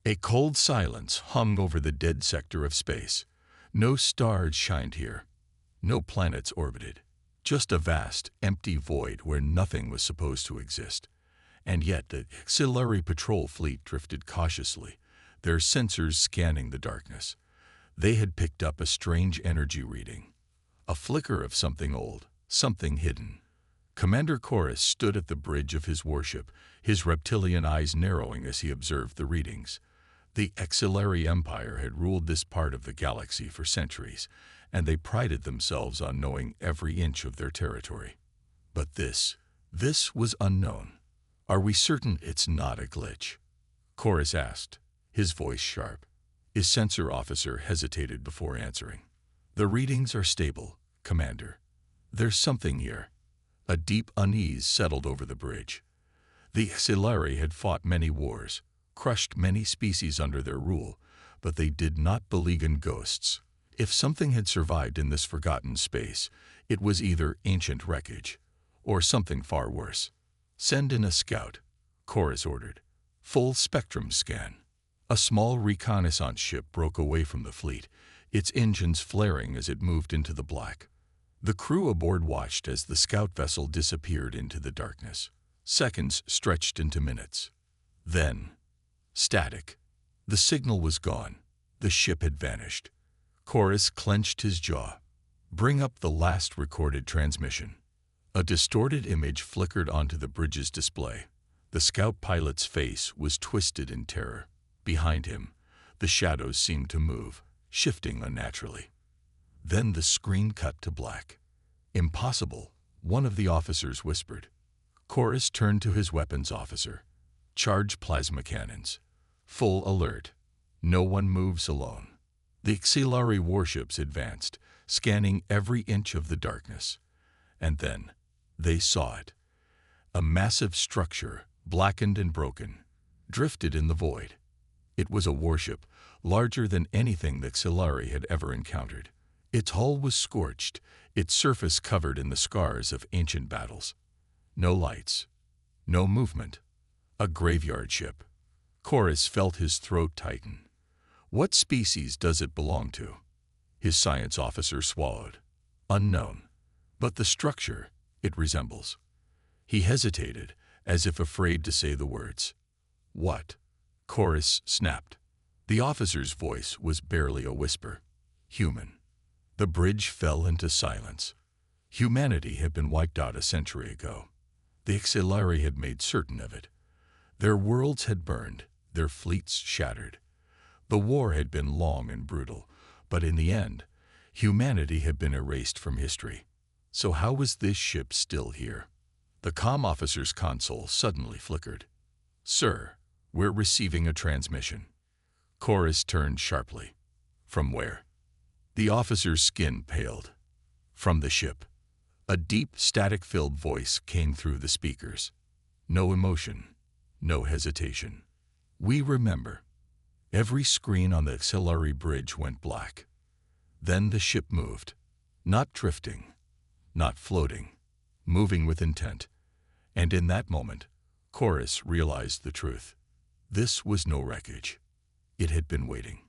A cold silence hung over the dead sector of space. No stars shined here. No planets orbited. Just a vast, empty void where nothing was supposed to exist. And yet the auxiliary patrol fleet drifted cautiously, their sensors scanning the darkness. They had picked up a strange energy reading. A flicker of something old, something hidden. Commander Chorus stood at the bridge of his warship, his reptilian eyes narrowing as he observed the readings. The Auxiliary Empire had ruled this part of the galaxy for centuries, and they prided themselves on knowing every inch of their territory. But this was unknown. "Are we certain it's not a glitch?" Chorus asked, his voice sharp. His sensor officer hesitated before answering. "The readings are stable, Commander. There's something here." A deep unease settled over the bridge. The Auxiliary had fought many wars, crushed many species under their rule, but they did not believe in ghosts. If something had survived in this forgotten space, it was either ancient wreckage or something far worse. "Send in a scout," Chorus ordered. "Full spectrum scan." A small reconnaissance ship broke away from the fleet, its engines flaring as it moved into the black. The crew aboard watched as the scout vessel disappeared into the darkness. Seconds stretched into minutes. Then, static. The signal was gone. The ship had vanished. Chorus clenched his jaw. "Bring up the last recorded transmission." A distorted image flickered onto the bridge's display. The scout pilot's face was twisted in terror. Behind him, the shadows seemed to move, shifting unnaturally. Then the screen cut to black. "Impossible," one of the officers whispered. Chorus turned to his weapons officer. "Charge plasma cannons. Full alert. No one moves alone." The auxiliary warships advanced, scanning every inch of the darkness. And then they saw it. A massive structure, blackened and broken, drifted in the void. It was a warship, larger than anything the auxiliary had ever encountered. Its hull was scorched, its surface covered in the scars of ancient battles. No lights, no movement. A graveyard ship. Chorus felt his throat tighten. "What species does it belong to?" His science officer swallowed. "Unknown. But the structure, it resembles." He hesitated, as if afraid to say the words. "What?" Chorus snapped. The officer's voice was barely a whisper. "Human." The bridge fell into silence. Humanity had been wiped out a century ago. The auxiliary had made certain of it. Their worlds had burned, their fleets shattered. The war had been long and brutal, but in the end, humanity had been erased from history. So how was this ship still here? The comm officer's console suddenly flickered. "Sir, we're receiving a transmission." Chorus turned sharply. "From where?" The officer's skin paled. "From the ship." A deep, static-filled voice came through the speakers. No emotion, no hesitation. "We remember." Every screen on the auxiliary bridge went black. Then the ship moved. Not drifting, not floating, moving with intent. And in that moment, Chorus realized the truth. This was no wreckage. It had been waiting.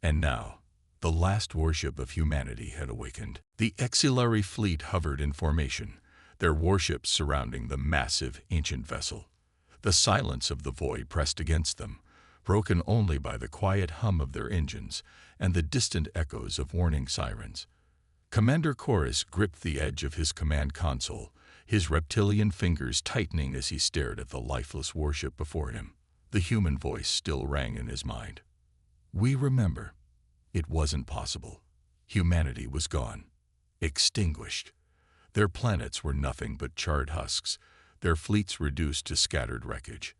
And now, the last warship of humanity had awakened. The auxiliary fleet hovered in formation, their warships surrounding the massive, ancient vessel. The silence of the void pressed against them, broken only by the quiet hum of their engines and the distant echoes of warning sirens. Commander Chorus gripped the edge of his command console, his reptilian fingers tightening as he stared at the lifeless warship before him. The human voice still rang in his mind. "We remember." It wasn't possible. Humanity was gone, extinguished. Their planets were nothing but charred husks, their fleets reduced to scattered wreckage.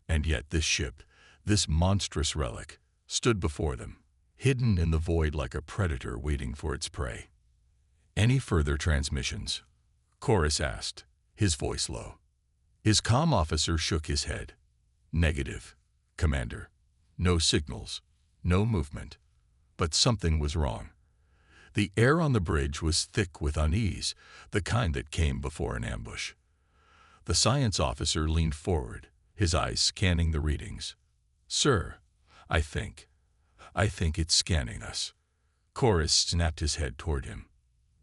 And yet this ship, this monstrous relic, stood before them, hidden in the void like a predator waiting for its prey. "Any further transmissions?" Chorus asked, his voice low. His comm officer shook his head. "Negative, Commander. No signals, no movement." But something was wrong. The air on the bridge was thick with unease, the kind that came before an ambush. The science officer leaned forward, his eyes scanning the readings. "Sir, I think. I think it's scanning us. Chorus snapped his head toward him.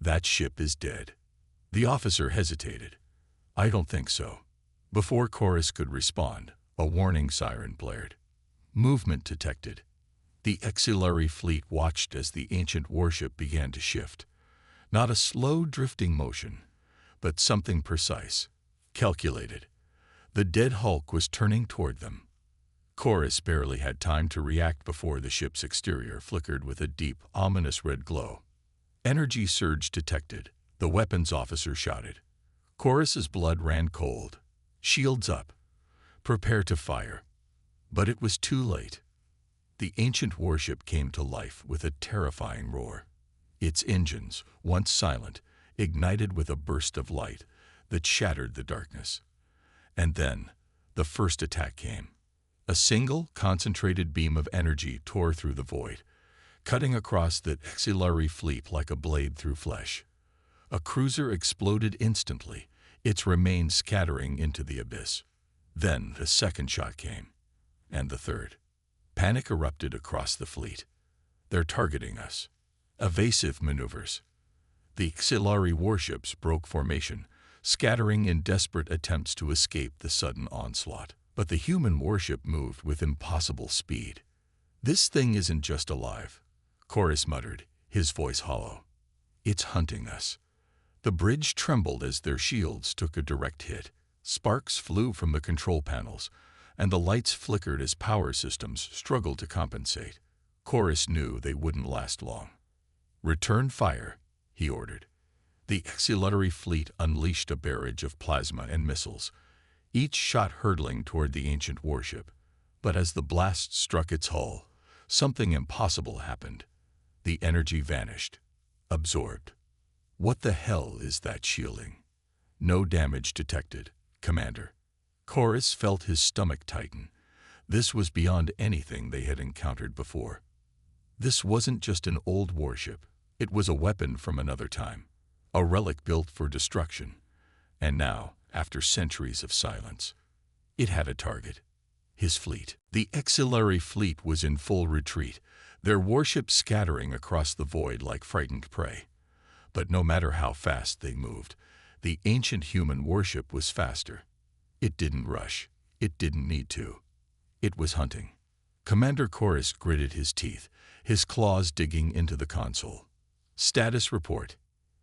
That ship is dead. The officer hesitated. I don't think so. Before Chorus could respond, a warning siren blared. Movement detected. The auxiliary fleet watched as the ancient warship began to shift. Not a slow drifting motion, but something precise, calculated. The dead hulk was turning toward them. Chorus barely had time to react before the ship's exterior flickered with a deep, ominous red glow. Energy surge detected, the weapons officer shouted. Chorus's blood ran cold. Shields up. Prepare to fire. But it was too late. The ancient warship came to life with a terrifying roar. Its engines, once silent, ignited with a burst of light that shattered the darkness. And then, the first attack came. A single, concentrated beam of energy tore through the void, cutting across the auxiliary fleet like a blade through flesh. A cruiser exploded instantly, its remains scattering into the abyss. Then the second shot came, and the third. Panic erupted across the fleet. They're targeting us. Evasive maneuvers. The auxiliary warships broke formation, scattering in desperate attempts to escape the sudden onslaught. But the human warship moved with impossible speed. This thing isn't just alive, Chorus muttered, his voice hollow. It's hunting us. The bridge trembled as their shields took a direct hit. Sparks flew from the control panels, and the lights flickered as power systems struggled to compensate. Chorus knew they wouldn't last long. Return fire, he ordered. The auxiliary fleet unleashed a barrage of plasma and missiles, each shot hurtling toward the ancient warship. But as the blast struck its hull, something impossible happened. The energy vanished, absorbed. What the hell is that shielding? No damage detected, Commander. Chorus felt his stomach tighten. This was beyond anything they had encountered before. This wasn't just an old warship. It was a weapon from another time, a relic built for destruction. And now, after centuries of silence, it had a target. His fleet. The auxiliary fleet was in full retreat, their warships scattering across the void like frightened prey. But no matter how fast they moved, the ancient human warship was faster. It didn't rush. It didn't need to. It was hunting. Commander Chorus gritted his teeth, his claws digging into the console. Status report,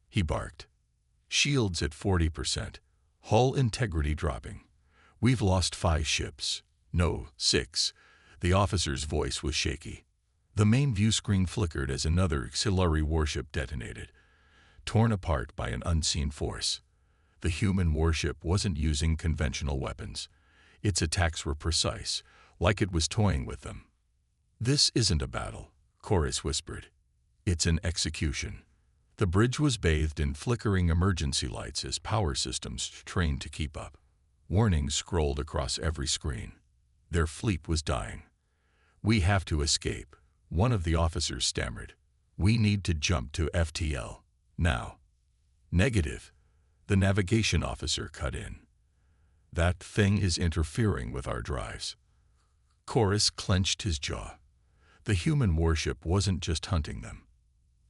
he barked. Shields at 40%. Hull integrity dropping. We've lost 5 ships. No, 6. The officer's voice was shaky. The main view screen flickered as another auxiliary warship detonated, torn apart by an unseen force. The human warship wasn't using conventional weapons. Its attacks were precise, like it was toying with them. This isn't a battle, Chorus whispered. It's an execution. The bridge was bathed in flickering emergency lights as power systems trained to keep up. Warnings scrolled across every screen. Their fleet was dying. We have to escape, one of the officers stammered. We need to jump to FTL, now. Negative, the navigation officer cut in. That thing is interfering with our drives. Chorus clenched his jaw. The human warship wasn't just hunting them.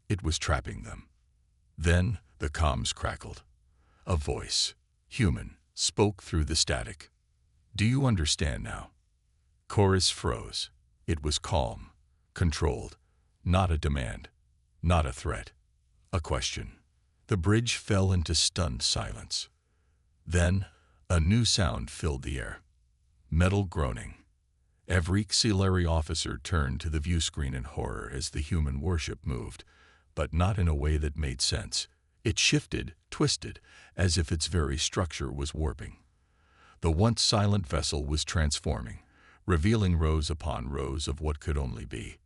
It was trapping them. Then the comms crackled. A voice, human, spoke through the static. Do you understand now? Chorus froze. It was calm, controlled, not a demand, not a threat, a question. The bridge fell into stunned silence. Then a new sound filled the air. Metal groaning. Every auxiliary officer turned to the view screen in horror as the human warship moved, but not in a way that made sense. It shifted, twisted, as if its very structure was warping. The once silent vessel was transforming, revealing rows upon rows of what could only be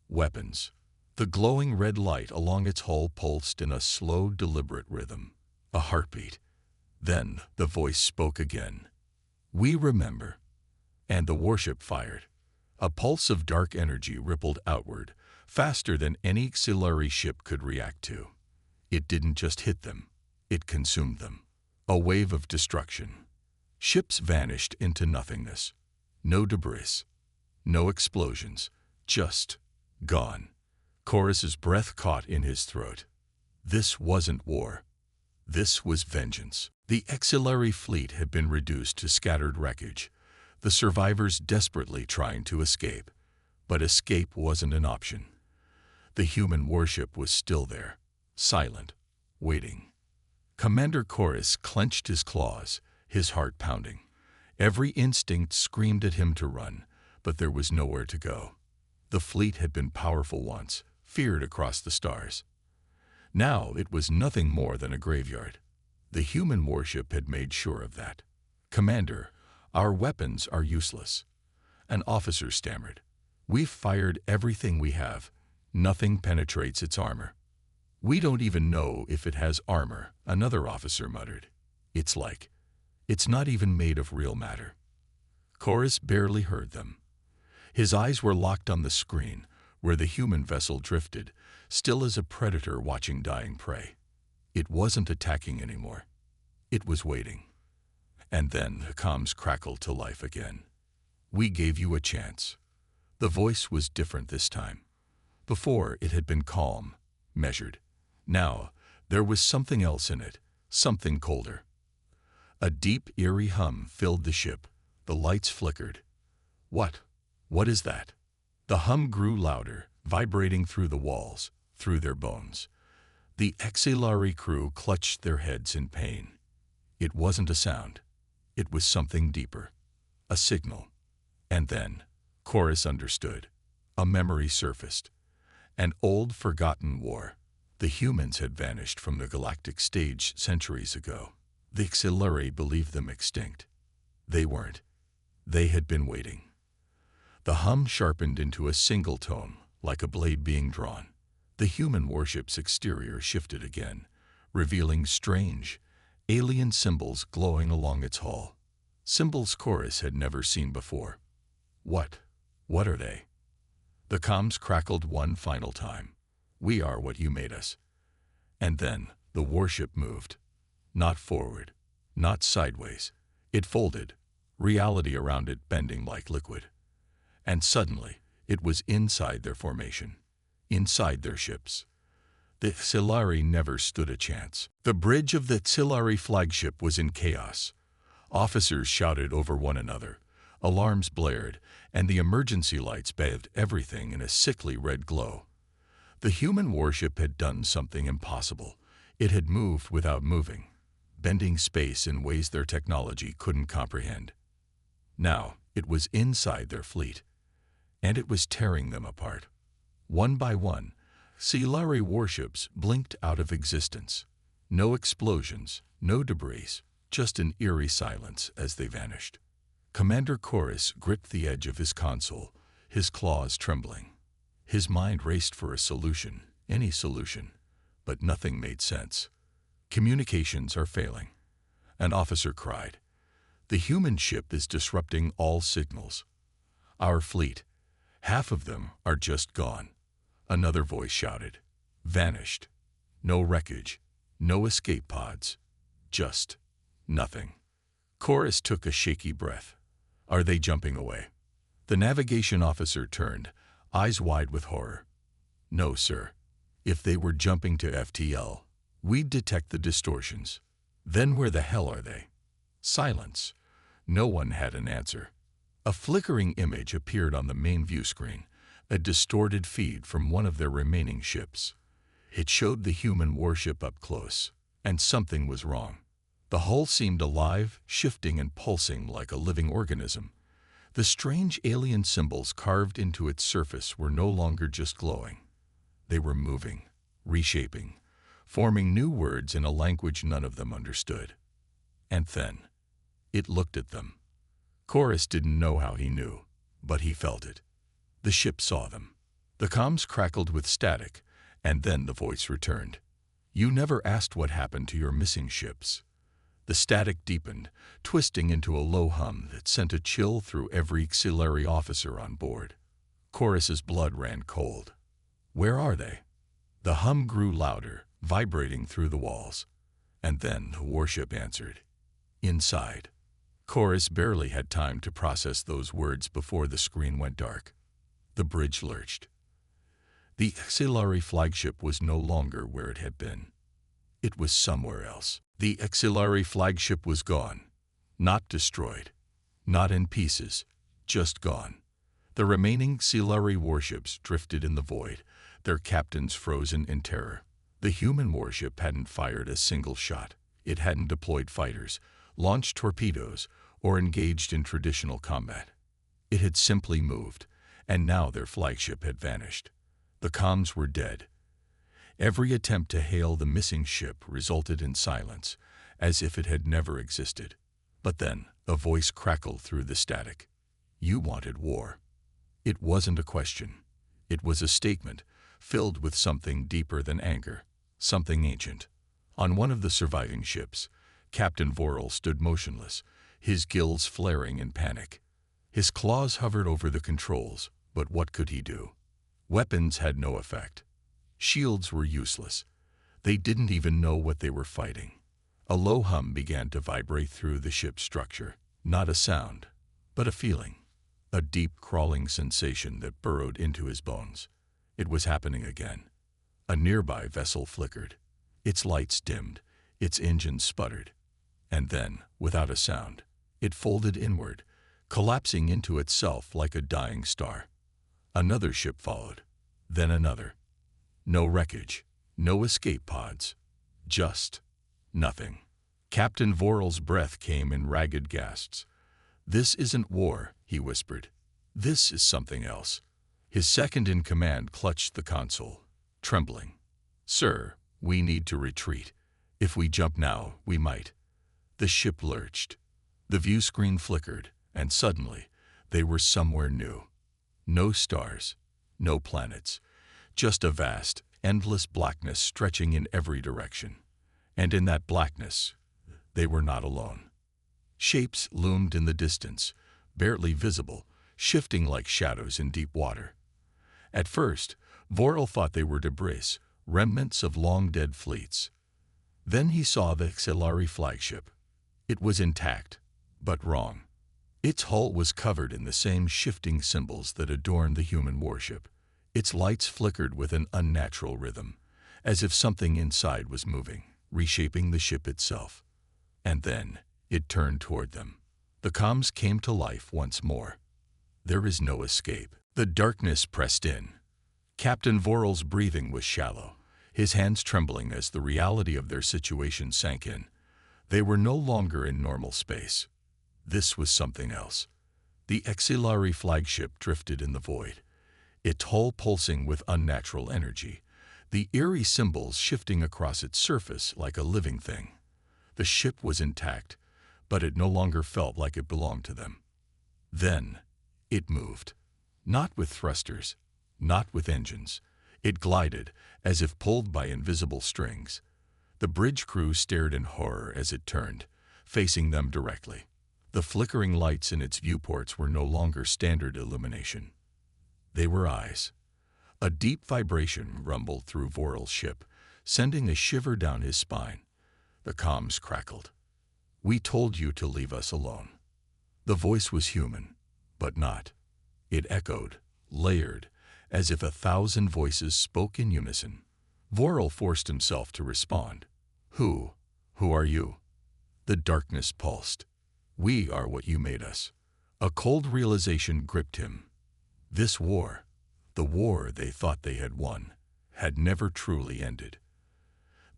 weapons. The glowing red light along its hull pulsed in a slow, deliberate rhythm, a heartbeat. Then the voice spoke again. We remember. And the warship fired. A pulse of dark energy rippled outward, faster than any auxiliary ship could react to. It didn't just hit them, it consumed them. A wave of destruction. Ships vanished into nothingness. No debris. No explosions, just gone. Chorus's breath caught in his throat. This wasn't war. This was vengeance. The auxiliary fleet had been reduced to scattered wreckage, the survivors desperately trying to escape. But escape wasn't an option. The human warship was still there, silent, waiting. Commander Chorus clenched his claws, his heart pounding. Every instinct screamed at him to run, but there was nowhere to go. The fleet had been powerful once, feared across the stars. Now it was nothing more than a graveyard. The human warship had made sure of that. "Commander, our weapons are useless." An officer stammered. "We've fired everything we have. Nothing penetrates its armor." "We don't even know if it has armor," another officer muttered. It's not even made of real matter." Chorus barely heard them. His eyes were locked on the screen, where the human vessel drifted, still as a predator watching dying prey. It wasn't attacking anymore. It was waiting. And then the comms crackled to life again. "We gave you a chance." The voice was different this time. Before, it had been calm, measured. Now, there was something else in it, something colder. A deep, eerie hum filled the ship. The lights flickered. What is that?" The hum grew louder, vibrating through the walls, through their bones. The auxiliary crew clutched their heads in pain. It wasn't a sound. It was something deeper. A signal. And then, Chorus understood. A memory surfaced. An old, forgotten war. The humans had vanished from the galactic stage centuries ago. The auxiliary believed them extinct. They weren't. They had been waiting. The hum sharpened into a single tone, like a blade being drawn. The human warship's exterior shifted again, revealing strange, alien symbols glowing along its hull. Symbols Chorus had never seen before. What are they? The comms crackled one final time. "We are what you made us." And then the warship moved. Not forward, not sideways. It folded, reality around it bending like liquid. And suddenly, it was inside their formation, inside their ships. The auxiliary never stood a chance. The bridge of the auxiliary flagship was in chaos. Officers shouted over one another. Alarms blared, and the emergency lights bathed everything in a sickly red glow. The human warship had done something impossible. It had moved without moving, bending space in ways their technology couldn't comprehend. Now, it was inside their fleet, and it was tearing them apart. One by one, auxiliary warships blinked out of existence. No explosions, no debris, just an eerie silence as they vanished. Commander Chorus gripped the edge of his console, his claws trembling. His mind raced for a solution, any solution, but nothing made sense. "Communications are failing," an officer cried. "The human ship is disrupting all signals. Our fleet, half of them are just gone." Another voice shouted. "Vanished. No wreckage, no escape pods. Just nothing." Chorus took a shaky breath. "Are they jumping away?" The navigation officer turned, eyes wide with horror. "No, sir. If they were jumping to FTL, we'd detect the distortions. Then where the hell are they?" Silence. No one had an answer. A flickering image appeared on the main view screen, a distorted feed from one of their remaining ships. It showed the human warship up close, and something was wrong. The hull seemed alive, shifting and pulsing like a living organism. The strange alien symbols carved into its surface were no longer just glowing. They were moving, reshaping, forming new words in a language none of them understood. And then, it looked at them. Chorus didn't know how he knew, but he felt it. The ship saw them. The comms crackled with static, and then the voice returned. "You never asked what happened to your missing ships." The static deepened, twisting into a low hum that sent a chill through every auxiliary officer on board. Chorus's blood ran cold. "Where are they?" The hum grew louder, vibrating through the walls. And then the warship answered. "Inside." Chorus barely had time to process those words before the screen went dark. The bridge lurched. The auxiliary flagship was no longer where it had been. It was somewhere else. The auxiliary flagship was gone. Not destroyed. Not in pieces. Just gone. The remaining auxiliary warships drifted in the void, their captains frozen in terror. The human warship hadn't fired a single shot. It hadn't deployed fighters, launched torpedoes, or engaged in traditional combat. It had simply moved, and now their flagship had vanished. The comms were dead. Every attempt to hail the missing ship resulted in silence, as if it had never existed. But then, a voice crackled through the static. You wanted war. It wasn't a question. It was a statement, filled with something deeper than anger, something ancient. On one of the surviving ships, Captain Vorel stood motionless, his gills flaring in panic. His claws hovered over the controls, but what could he do? Weapons had no effect. Shields were useless. They didn't even know what they were fighting. A low hum began to vibrate through the ship's structure. Not a sound, but a feeling. A deep, crawling sensation that burrowed into his bones. It was happening again. A nearby vessel flickered. Its lights dimmed. Its engine sputtered. And then, without a sound, it folded inward, collapsing into itself like a dying star. Another ship followed. Then another. No wreckage. No escape pods. Just nothing. Captain Vorel's breath came in ragged gasps. This isn't war, he whispered. This is something else. His second-in-command clutched the console, trembling. Sir, we need to retreat. If we jump now, we might. The ship lurched. The view screen flickered, and suddenly, they were somewhere new. No stars, no planets, just a vast, endless blackness stretching in every direction. And in that blackness, they were not alone. Shapes loomed in the distance, barely visible, shifting like shadows in deep water. At first, Vorel thought they were debris, remnants of long-dead fleets. Then he saw the auxiliary flagship. It was intact, but wrong. Its hull was covered in the same shifting symbols that adorned the human warship. Its lights flickered with an unnatural rhythm, as if something inside was moving, reshaping the ship itself. And then it turned toward them. The comms came to life once more. There is no escape. The darkness pressed in. Captain Vorel's breathing was shallow, his hands trembling as the reality of their situation sank in. They were no longer in normal space. This was something else. The auxiliary flagship drifted in the void, its hull pulsing with unnatural energy, the eerie symbols shifting across its surface like a living thing. The ship was intact, but it no longer felt like it belonged to them. Then, it moved. Not with thrusters, not with engines. It glided, as if pulled by invisible strings. The bridge crew stared in horror as it turned, facing them directly. The flickering lights in its viewports were no longer standard illumination. They were eyes. A deep vibration rumbled through Vorel's ship, sending a shiver down his spine. The comms crackled. We told you to leave us alone. The voice was human, but not. It echoed, layered, as if 1,000 voices spoke in unison. Vorel forced himself to respond. Who are you? The darkness pulsed. We are what you made us. A cold realization gripped him. This war, the war they thought they had won, had never truly ended.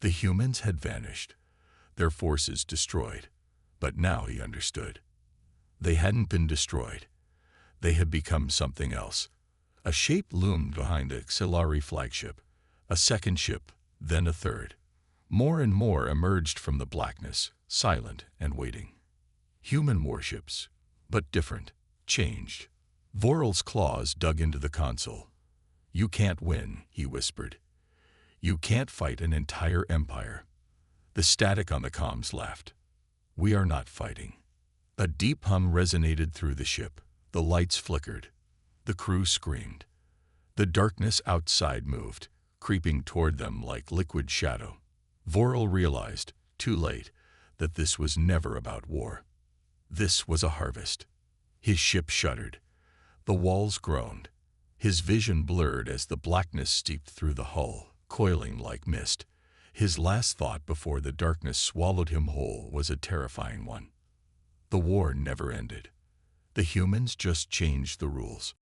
The humans had vanished, their forces destroyed, but now he understood. They hadn't been destroyed. They had become something else. A shape loomed behind the auxiliary flagship, a second ship, then a third. More and more emerged from the blackness, silent and waiting. Human warships, but different, changed. Vorel's claws dug into the console. You can't win, he whispered. You can't fight an entire empire. The static on the comms laughed. We are not fighting. A deep hum resonated through the ship. The lights flickered. The crew screamed. The darkness outside moved, creeping toward them like liquid shadow. Vorel realized, too late, that this was never about war. This was a harvest. His ship shuddered. The walls groaned. His vision blurred as the blackness seeped through the hull, coiling like mist. His last thought before the darkness swallowed him whole was a terrifying one. The war never ended. The humans just changed the rules.